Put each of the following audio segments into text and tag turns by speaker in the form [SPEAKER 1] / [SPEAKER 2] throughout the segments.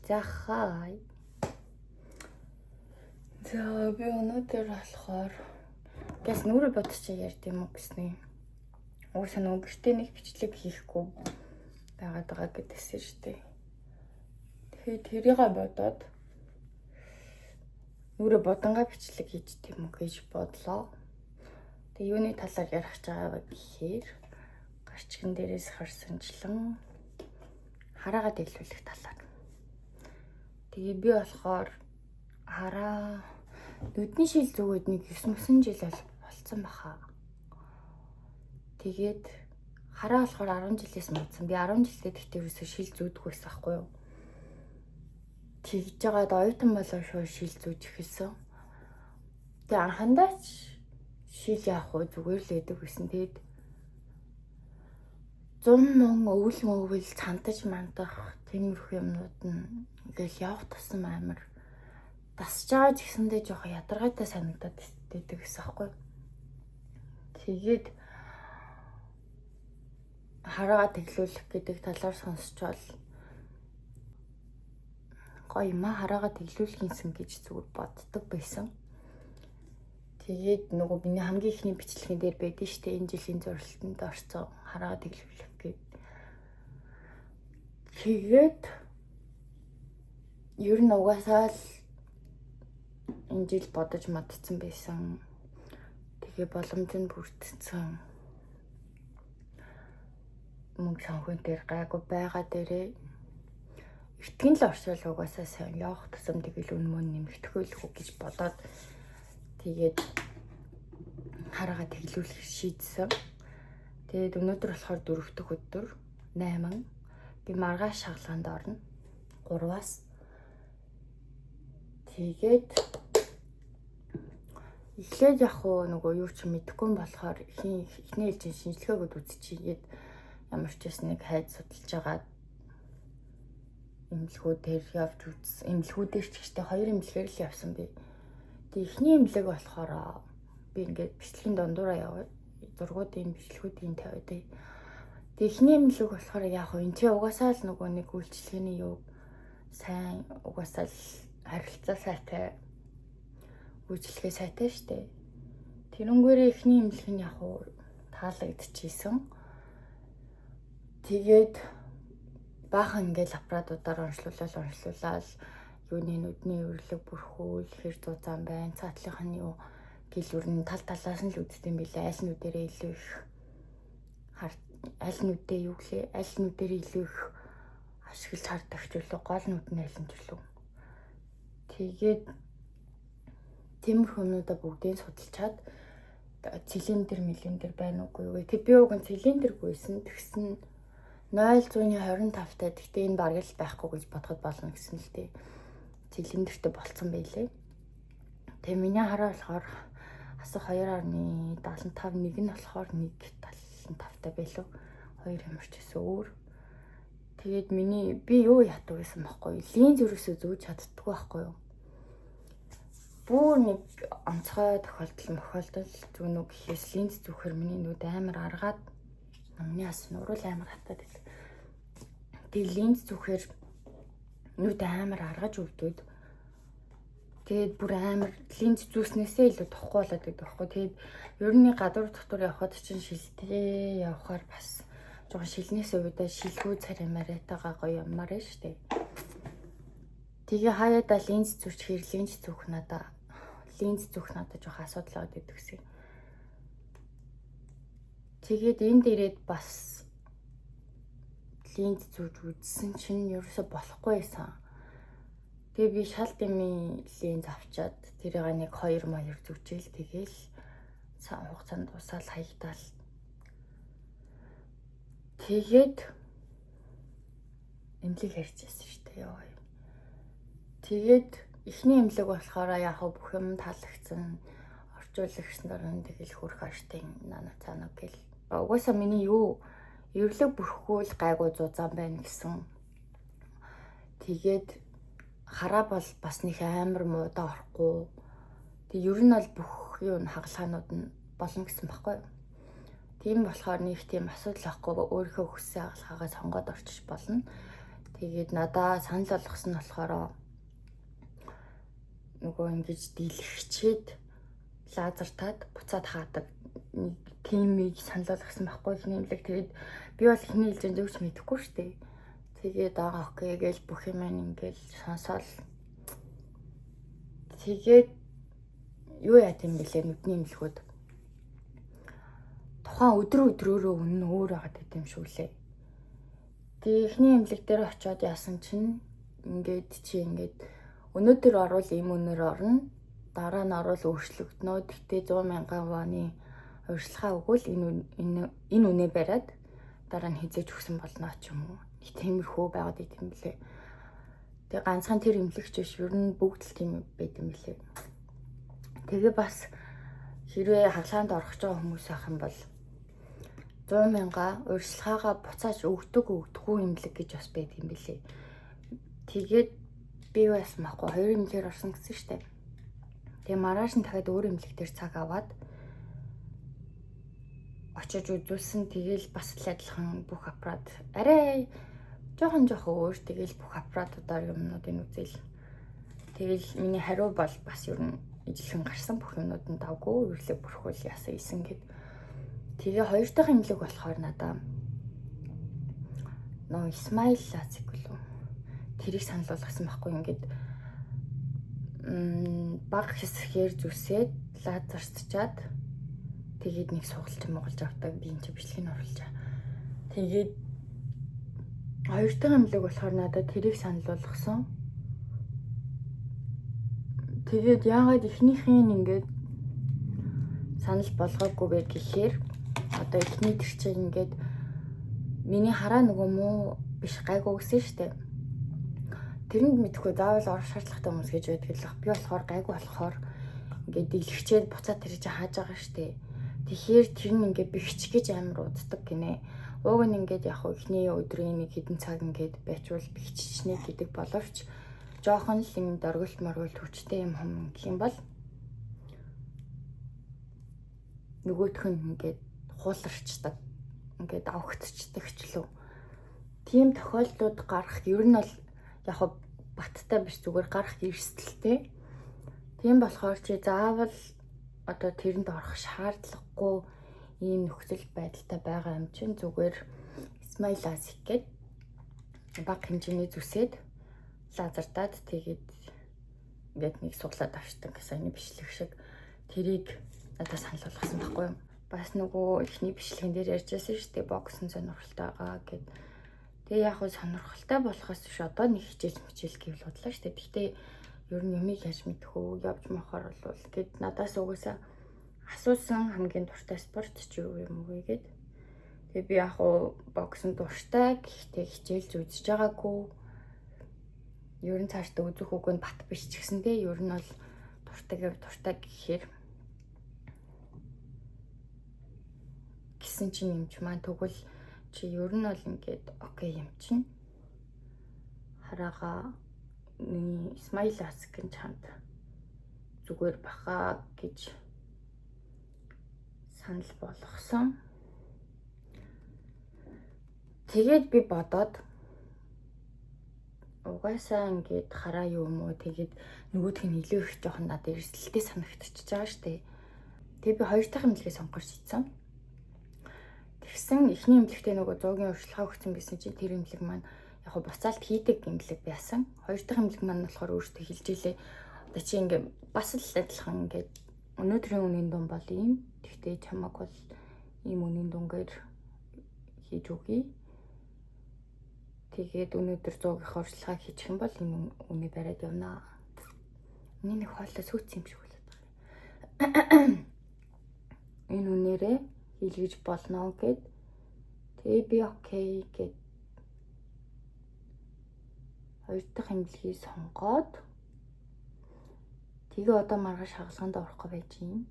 [SPEAKER 1] За хай. За би өнөөдөр болохоор газ нүрэ бодчих ярьд юм уу гэснээ. Уусаа нөгөө гэртээ нэг бичлэг хийхгүй байгаа гэдэгсэн шүү дээ. Тэгэхээр тэрийг бодоод нүрэ бодангаа бичлэг хийж тийм үү гэж бодлоо. Тэгээ юуны талаар ярих гэж байгаа гэхээр гарчган дээрээс харсанчлан хараагаа дэглүүлэх талаар. Тэгээ би болохоор хараа нүдний шил зүгээд нэг 9 жил болцсон баха. Тэгээд хараа болохоор 10 жилээс модсон. Би 10 жилдээ тэгтээ ерөөсөө шил зүүдэх байсан байхгүй юу? Тэгж жагаад оюутан болоо шууд шил зүүж эхэлсэн. Тэгээ анхандаач шил яах вэ зүгээр л байдаг гэсэн. Тэгээд 100 мөн өвөл цантаж мандах тиймэрхүү юмнууд нь ингээл явах тусам амар тасж байгаа ч гэсэндээ жоохон ядаргаатай санагдаад байдаг гэсэн аахгүй. Тэгээд хараагаа тэглүүлэх гэдэг талаар сонсчвал гоё юм аа хараагаа тэглүүлэх юмсан гэж зүгээр боддог байсан. Тэгээд нөгөө миний хамгийн ихний бичлэгэн дээр байдсан шүү дээ. Энэ жилийн зуршилтанд орсон хараагаа тэглүүлэх гэдэг. Тэгээд ер нь угаасаа л энэ жил бодож мадцсан байсан. Тэгээ боломж нь бүрдсэн. Мөнгө санхүүн дээр гайгүй байгаа дээрээ эртгэн л оршил угаасаа сайн явах тусам тэгэл үнмөн нэмэгдэхгүй л хөө гэж бодоод тэгээд хараагаа тэглүүлэх шийдсэн. Тэгээд өнөөдөр болохоор 4 дахь өдөр 8 би маргааш шалгаанд орно. 3-аас. Тэгээд эхлээд яг нөгөө юу ч мэдэхгүй болохоор эхний ээлжийн шинжилгээгүүд үзчихийгээд ямар ч бас нэг хайд судалж байгаа эмнэлгүүдээр явж үзсэн. Эмнэлгүүдээр ч гэжтэй 2 эмнэлгээр л явсан би. Тэгээд эхний эмнэлэг болохоор би ингээд бичлэгийн дундуура яваад зургуудын бичлэгүүдийн тавиад. Тэгээд эхний эмнэлэг болохоор яг энэ чи угаасаа л нөгөө нэг үйлчлэгээний юу сайн угаасаа л харилцаа сайтай үйлчлэгээ сайтай штэ. Тэрнгээрээ эхний эмнэлэг нь яг таалагдчихсэн. Тэгээд баахан ингээл аппаратуудаар онцлуулаад юуны нүдний өрлөг бүрхүүл хэр зузаан байна. Цаатлынх нь юу гэлүр нь тал талаас нь л үздэм билээ. Аль нүдэрээ илүү их аль нүдээ юу гэлээ аль нүдээр илүү их ашиглаж хардаг ч үлээ гол нүд нь аль нь ч үлээ. Тэгээд тиймэрхүү юмудаа бүгдийг судалчаад цилиндр байна уугүй юу. Тэг би уг нь цилиндргүйсэн тэгсэн 0.25 таа. Гэхдээ энэ бараг л байхгүй гэж бодоход болно гэсэн л дээ. Цилиндртэй болцсон байлээ. Тэгээ миний хараа болохоор асах 2.75 нэг нь болохоор 1.75 таа байлоо. 2 ямар ч гэсэн өөр. Тэгээд би юу ятдаг гэсэн байхгүй юу? Линз ерөөсөө зүүж чаддаггүй байхгүй юу? Бүр нэг онцгой тохиолдол зүг нүг гэхээс линз зүүхээр миний нүд амар аргаад миний ас нуруу амар хатаад байдаг. Тэгээд линз зүүхээр нүд амар аргаж өвдөд. Тэгээд бүр амар линз зүүснээсээ илүү тохгүй болоод байдаг байхгүй. Тэгээд ер нь гадуур дотор явхад чинь шилтэй явхаар бас жоохон шилнээс өвдөө шилгүү царай мариатайгаа гоё юмар нь штэ. Тэгээ хаяада линз зүүчхээр линз зүүх надаа жоохон асуудал аваад идэгсэн. Тэгээд энэ дээрээ бас линз зүүж үзсэн чинь ерөөсө болохгүй байсан. Тэгээ би шал дэмий линз авчаад тэрийг нэг 2 маяр зүгжээл тэгээл хугацаанд дуусаад хаягдаал. Тэгээд эмнэлэг ярьчихсан шүү дээ ёо. Тэгээд эхний эмнэлэг болохоор яг бүх юм таалагдсан. Орчуулагчсан дөрөнд тэгэл хөрх аштай нана цаанаа гэл. Угаасаа миний эвэрлэг бүрхүүл гайгүй зузаан байна гэсэн. Тэгээд хараа бол бас нэг амар муудаа орохгүй. Тэг ер нь бол бүх юу хагалгаанууд нь болно гэсэн баггүй юу? Тийм болохоор нэг тийм асуудал ахгүй өөрийнхөө хүссэн хагалгаагаа сонгоод орчих болно. Тэгээд надаа санал болгосон нь болохоор нөгөө ингэж дийлэгчээд лазер таад буцаад хаадаг тиймийг санал болгосон байхгүй ихний имлэг. Тэгээд би бол ихний хэлжэнд өгч мэдэхгүй шүү дээ. Тэгээд окей гэж бүх юм ингээл сонсоол. Тэгээд юу яа гэм бэлээ нүдний имлэгүүд. Тухайн өдрөөрөө үнэн өөр байгаад байт юм шүү лээ. Тэгээд ихний имлэг дээр очиод яасан чинь ингээд өнөөдөр орвол ийм үнээр орно. Дараа нь орвол өөрчлөгдөнө. Тэгтээ 100,000 воны урьдчилгаа өгвөл энэ үнэ бариад дараа нь хизээж өгсөн болно ч юм уу. Нэг тиймэрхүү байгаад идэм билээ. Тэгээ ганцхан тэр имлэгч биш, ер нь бүгд л тийм байт юм билээ. Тэгээ бас хэрвээ хаглаанд орох гэж байгаа хүмүүс байх юм бол 100,000 урьдчилгаагаа буцааж өгдөггүй имлэг гэж бас байт юм билээ. Тэгээд би бас махгүй 2 имлэгээр орсон гэсэн штеп. Тэгээ маргааш нь дахиад өөр имлэг дээр цаг аваад очиж үзүүлсэн. Тэгээл бас л адилхан бүх аппарат арай жоохон өөр. Тэгээл бүх аппаратуудаар юмнуудыг үзэл. Тэгээл миний хариу бол бас ер нь ижилхэн гарсан бүх юмнууд нь давгүй. Өрлөө бүрхүүл яасан исэн гэд. Тэгээ хоёр дахь имлэг болохоор надаа нөө Smile Laser гэлөө. Тэрийг санал болгосон байхгүй ингээд баг хэсгээр зүсээд лазерчаад тэгээд нэг сугалж авдаг би энэ бичлэгийг оруулж байгаа. Тэгээд хоёр дахь имлэг болохоор надад тэрийг санал болгосон. Тэгээд яагаад эхнийхээ ингээд санал болгоогүй бэ гэхээр одоо эхний тэр чинь ингээд миний хараа нөгөө муу биш гайгүй гэсэн штеп. Тэрэнд мэдхгүй заавал орох шаардлагатай хүмүүс гэж байдаг л баг. Би болохоор гайгүй болохоор ингээд дийлэгчээд буцаад тэр чинь хааж байгаа штеп. Тэгэхээр тэр нь ингээд бихч гэж амар уддаг гинэ. Уг нь ингээд яг ихний өдрийн нэг хэдэн цаг ингээд байчвал бихчичнэ гэдэг боловч жоохон л юм дөргөлт хүчтэй юм хам гэх юм бол нөгөөх нь ингээд хууларчдаг. Ингээд авагдчихдаг ч лөө. Тийм тохиолдлууд гарах ер нь бол яг баттай биш зүгээр гарах эрсдэлтэй. Тийм болохоор чи заавал одоо тэрэнд орох шаардлагагүй ийм нөхцөл байдалтай байгаа юм чинь зүгээр Smile Laser гэдэг бага хэмжээний зүсээд лазертаад тэгээд ингээд нэг суглаад авчдаг гэсэн бичлэг шиг тэрийг надад санал болгосон байхгүй юу. Бас нөгөө ихний бичлэгэн дээр ярьжсэн шүү дээ боксын сонирхолтой байгаа гэд. Тэгээ яг хөө сонирхолтой болохоос биш одоо нэг хичээл гэвэл бодлоо шүү дээ. Гэхдээ ер нь юмыг яаж мэдхүү явж махаар болвол гэд надаас угаасаа асуусан хамгийн дуртай спорт ч юу юм уу гэд. Тэгээ би яг хөө боксын дуртай гэхдээ хичээл үзэж байгаагүй. Ер нь цаашдаа үзэх үг нь бат биш ч гэсэндээ ер нь бол дуртай гэхээр гэсэн чинь юмч маань тэгвэл чи ер нь бол ингээд окей юм чинь хараага Smile Laser-ын чамд зүгээр баха гэж санал болгосон. Тэгээд би бодоод угаасаа ингээд хараа юм уу тэгээд нөгөөх нь илүү их жоохон надад эрсдэлтэй санагдчихж байгаа штэ. Тэгээд би хоёр дахь имлэгээ сонгож шийдсэн. Тэгсэн эхний имлэгтээ нөгөө 100-ийн урьдчилгаа өгсөн байсан чинь тэр имлэг маань яг го буцаалт хийдэг имлэг байсан. Хоёр дахь имлэг маань болохоор өөртөө хэлж илээ. Одоо чи ингээд бас л адилхан ингээд өнөөдрийн үнийн дун бол ийм. Тэгтээ чамаг бол ийм үнийн дунгаар хийж өгье. Тэгээд өнөөдөр 100-ийн урьдчилгааг хийчих юм бол энэ үнийг бариад явнаа. Миний нэг хоолой сүйц юм шиг болоод байна. Энэ үнээрээ хийлгэж болно гэд. Тэгээ би окей гэд хоёр дахь имлэгийг сонгоод тэгээ одоо маргааш хагалгаанд орохгүй байж юм.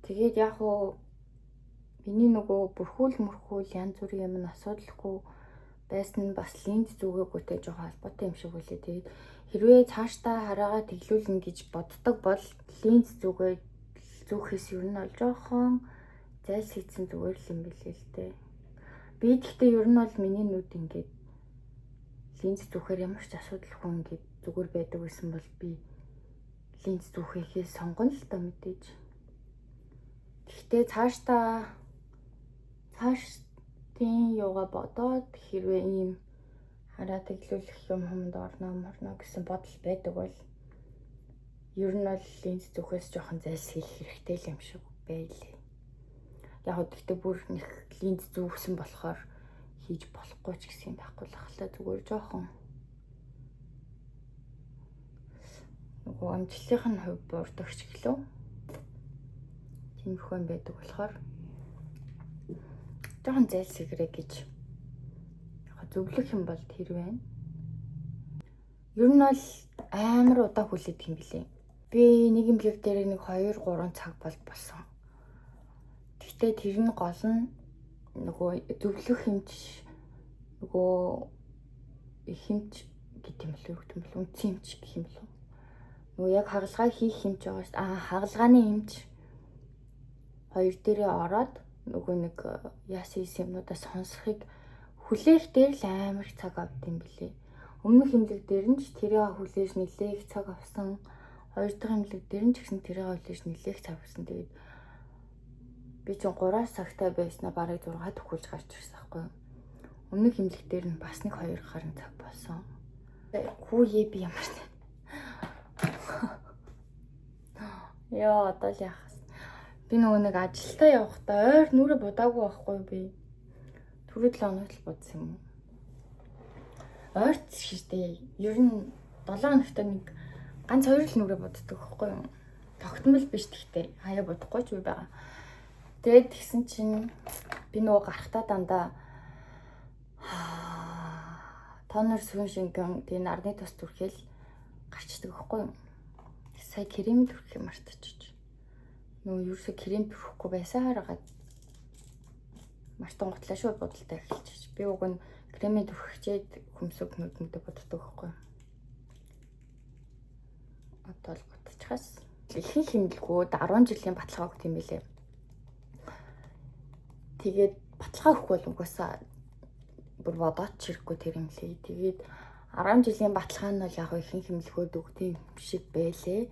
[SPEAKER 1] Тэгээд яг уу миний нөгөө бүрхүүл янз бүрийн юм асуудалгүй байсан нь бас линз зүгээгүй жоохон холбоотой юм шиг үлээ. Тэгээд хэрвээ цаашдаа хараагаа тэглүүлнэ гэж боддог бол линз зүүхээс ер нь бол жоохон зайлсхийцэн зүгээр л юм билээ л дээ. Би гэхдээ ер нь бол миний нүд ингээд линз зүүхээр ямар ч асуудалгүй ингээд зүгээр байдаг гэсэн бол би линз зүүхээхээ сонгоно л та мэдээж. Гэхдээ цаашдын юугаа бодоод хэрвээ ийм хараад тэглүүлэх юм хүнд орно гэсэн бодол байдаг бол ер нь бол линз зүүхээс жоохон зайлсхийх хэрэгтэй л юм шиг байлээ. Яг гэхдээ бүр нэг линз зүүсэн болохоор хийж болохгүй ч гэсэн юм байхгүй л ахлаа зүгээр жоохон нөгөө амжилтын хувь буурдагч гэлөө. Тиймэрхүү юм байдаг болохоор жоохон зайлсхийгрээ гэж зөвлөх юм бол тэр байна. Ер нь бол амар удаа хүлээдэг юм билээ. Би нэг имлэг дээр нэг 2-3 цаг болсон. Гэхдээ тэр нь гол нь нөгөө зөвлөх хэмж нөгөө хэмж гэдэг юм л юу гэдэг юм бол үнцэн хэмж гэх юм бол нөгөө яг хагалгаа хийх хэмж байгаа шүү дээ. Хагалгааны хэмж хоёр дээрээ ороод нөгөө нэг яасан юмнуудаа сонсохыг хүлээх дээр л амар цаг авд юм билээ. Өмнөх имлэг дээр нь ч тэрийг хүлээж нэлээх цаг авсан. Хоёр дахь имлэг дээр нь ч гэсэн тэрийг хүлээж нэлээх цаг авсан. Тэгээд би ч 3 цагтай байснаа бараг 6 төгөлж гарч ирсэн байхгүй юу. Өмнөх имлэг дээр нь бас нэг 2 гаруй цаг болсон. Хүүе би ямар тань. Яа одоо л яах вэ? Би нөгөө нэг ажилдаа явахдаа ойр нүрэ будаагүй байхгүй би. Түрүү 7 хоногт л будсан юм. Ойрт шиштэй. Ер нь 7 хоногт нэг ганц 2 л нүрэ буддаг байхгүй юу? Тогтмол биш гэхдээ хаяа будахгүй ч үе байгаа. Тэгээд тэгсэн чинь би нөгөө гарахтаа дандаа тонор сүн шингэн тэгээ нарны тос түрхэл гарчдаг байхгүй юу? Сая крем түрхэх мартчих. Нөгөө юусо крем түрхэхгүй байсаараа мартан готлаа шүү бодолтой эхэлчих. Би уг нь кремийн түрхчээд хөмсөг нүдмэдэ боддог байхгүй юу? Одоо л бодчихоос ихэнх хэмнэлгүүд 10 жилийн баталгаа өгд юм билээ. Тэгээд баталгаа өгөх бол угаасаа бүр бодоод чирэхгүй тэр юм лээ. Тэгээд 10 жилийн баталгаа нь бол яг ихэнх хэмнэлгүүд өгд юм шиг байлээ.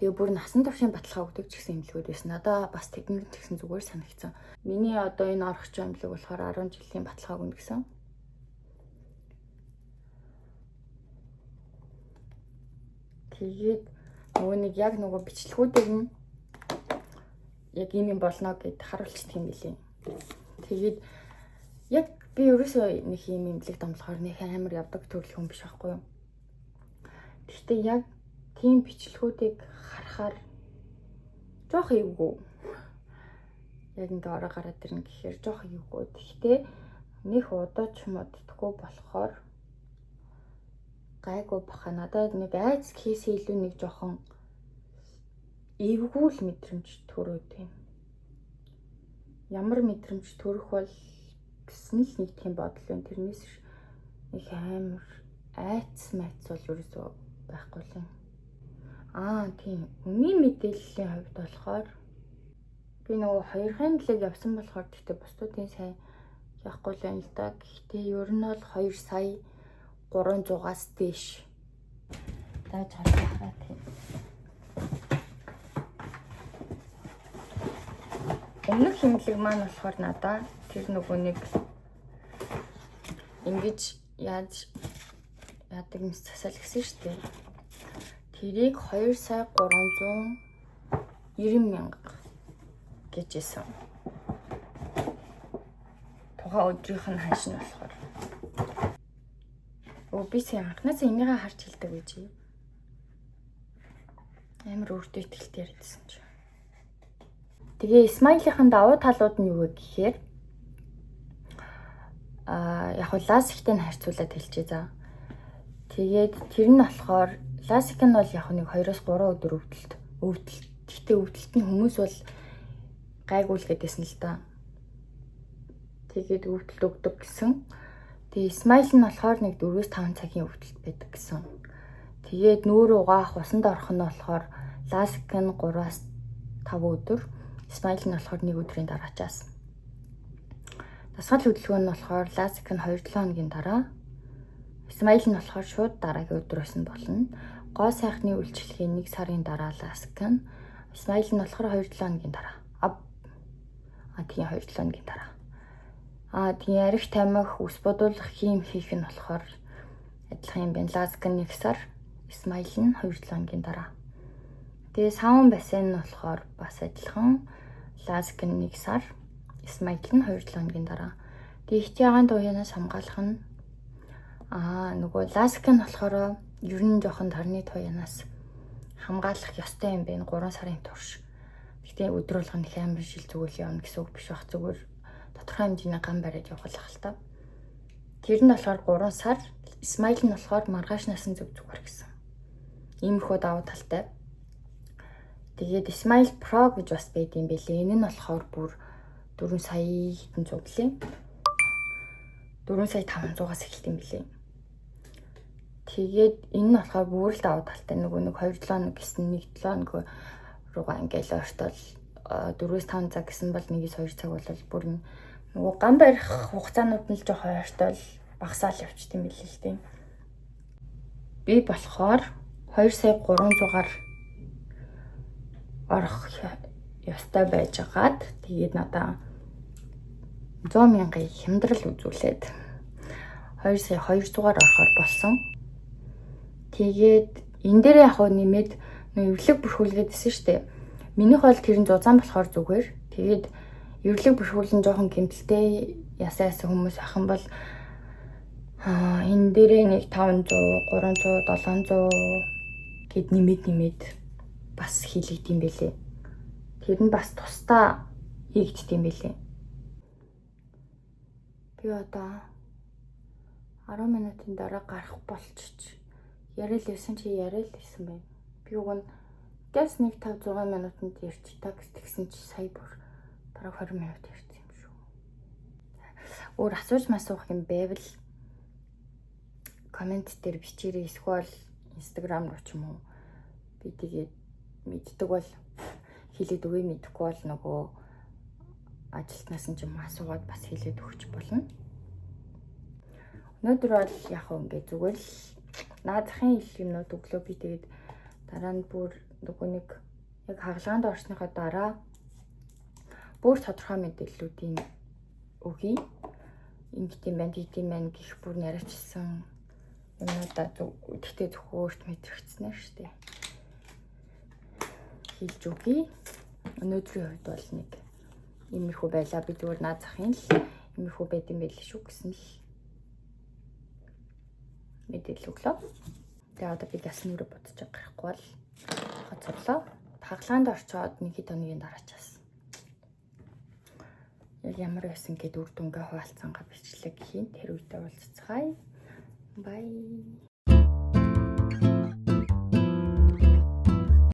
[SPEAKER 1] Тэгээ бүр насан туршийн баталгаа өгдөг ч гэсэн имлэгүүд байсан. Надаа бас техник ч гэсэн зүгээр санагдсан. Миний одоо энэ орохч имлэг болохоор 10 жилийн баталгааг өгнө гэсэн. Тэгээд нөгөө нэг яг нөгөө бичлэгүүдийг нь яг ийм юм болно гэд харуулчихдаг юм билээ. Тэгээд яг би ерөөсөө нэг юм имлэг домлохоор нэг амар явдаг төрөл хүн биш байхгүй юу. Гэхдээ яг тийм бичлэгүүдийг харахаар жоох эвгүй. Яг ингээ ороо гараад ирнэ гэхээр жоох эвгүй. Гэхдээ нэх удаач моддаггүй болохоор гайгүй баха. Надад нэг айц хийсээ илүү нэг жоохон эвгүй л мэдрэмж төрөөд юм. Ямар мэдрэмж төрөх бол гэсэн л нэг тийм бодол байна. Тэрнээс их амар айц майц бол ерөөсөө байхгүй л юм. Тийм. Үний мэдээллийн хувьд болохоор би нөгөө 2 хоног явсан болохоор гэхдээ бусдуудын сайн яахгүй л байна л да. Гэхдээ ер нь бол 2 сая 300-аас дээш. Тааж хараа тийм. Өмнөх хэмнэлэг маань болохоор надаа тэр нөгөө нэг ингэж яадаг юм засаал гэсэн шүү дээ. Тэрийг 2 сая 390 мянга гэж хэлсэн. Тухайн өдрийнх нь ханш нь болохоор. Би сая анхнаасаа энийгээ харж хэлдэг гэж. Амар өөртөө ихтэй ярьдсан чи. Тэгээ Смайлийнхэн давуу талууд нь юу вэ гэхээр яг хуу ласиктэй нь харьцуулаад хэлчихье за. Тэгээд тэр нь болохоор ласик нь бол яг нэг 2-3 өдөр өвдөлт. Гэхдээ өвдөлт нь хүмүүс бол гайгуулгээдсэн л да. Тэгээд өвдөлт өгдөг гэсэн. Тэгээ смайл нь болохоор нэг 4-5 цагийн өвдөлт байдаг гэсэн. Тэгээд нүүр угаах, усанд орох нь болохоор ласик нь 3-5 өдөр, смайл нь болохоор 1 өдрийн дараачаас. Дасгал хөдөлгөөн нь болохоор LASIK нь 2-7 хоногийн дараа, SMILE нь болохоор шууд дараагийн өдрөөс нь болно. Гоо сайхны үйлчлэгийн 1 сарын дараа LASIK нь, SMILE нь болохоор 2-7 хоногийн дараа. Тийм 2-7 хоногийн дараа. Тийм арх тамхи, ус бодуулах хийм хийх нь болохоор адилхан юм байна. LASIK нь 1 сар, SMILE нь 2-7 хоногийн дараа. Тэгээ саун бассейн нь болохоор бас адилхан. LASIK нь 1 сар, SMILE нь 2-7 хоногийн дараа. Тэгээ ихт ягаан туяанаас хамгаалах нь нөгөө LASIK нь болохоор ер нь жоохон тарны туяанаас хамгаалах ёстой юм байна 3 сарын турш. Гэхдээ өдөр болгоно их амар шил зүгэл явна гэсэн үг биш бах, зүгээр тодорхой хэмжээний гам бариад явах л та. Тэр нь болохоор 3 сар, SMILE нь болохоор маргааш насан зүг зүгээр гэсэн. Иймэрхүү давуу талтай. Тэгээд SMILE Pro гэж бас байд юм бэлээ. Энэ нь болохоор бүр 4 сая хэдэн зуун билээ. 4 сая 500-аас эхэлт юм билээ. Тэгээд энэ нь болохоор бүр л давуу талтай. Нэг 2-7 хоног гэсэн 1-7 хоног руугаа ингээл ойртол 4-5 цаг гэсэн бол 1-2 цаг бол бүр нөгөө гам барих хугацаанууд нь л жоохон ойртол багасаал явчихт юм билээ л тийм. Би болохоор 2 сая 300-аар орох ёстой байжгаад тэгээд надаа 100,000 хямдрал үзүүлээд 2 сая 200-аар орохоор болсон. Тэгээд энэ дээр яг нэмээд эвлэг бүрхүүлгээд байсан шүү дээ. Минийх бол тэр нь зузаан болохоор зүгээр. Тэгээд эвлэг бүрхүүл нь жоохон гэмтэлтэй ясаа хүмүүс ах юм бол энэ дээрээ нэг 500, 300, 700 гэд нэмээд бас хийлэгдэм байлээ. Тэр нь бас тусдаа хийгддэм байлээ. Би одоо 10 минутын дараа гарах болчих. Яриа л байсан чи яриа л байсан байна. Би уг нь газ нэг 5-6 минутанд ярьчих та гэсэн чи сая бүр бараг 20 минут ярьсан юм шүү. Өөр асууж масуух юм байвал комент дээр бичээрэй, эсвэл Instagram руу ч юм уу. Би тэгээд мэддэг бол хэлээд өгье, мэдэхгүй бол нөгөө ажилтнаас нь ч юм асуугаад бас хэлээд өгч болно. Өнөөдөр бол яг ингээд зүгээр л наадахын юмнууд өглөө би тэгээд дараа нь бүр нөгөө нэг яг хагалгаанд орсныхоо дараа бүр тодорхой мэдээллүүдийн өгье. Ингээд юм байна, тийм байна гэх бүр нарийчилсан юмнуудаа гэхдээ зөвхөн өөрт мэдрэгдснээр шүү дээ. Хэлж өгье. Өнөөдрийн хувьд бол нэг иймэрхүү байлаа. Би зүгээр наадахын л иймэрхүү байд юм байл шүү гэсэн л мэдээлэл өглөө. Тэгээ одоо би ясны рүү бодож гарахгүй бол хоцорлоо. Хагалгаанд орчоод нэг хэд хоногийн дараачаас яг ямар байсан гэд үр дүнгээ хуваалцсангаа бичлэг хийн. Тэр үедээ уулзцгаая. Bye.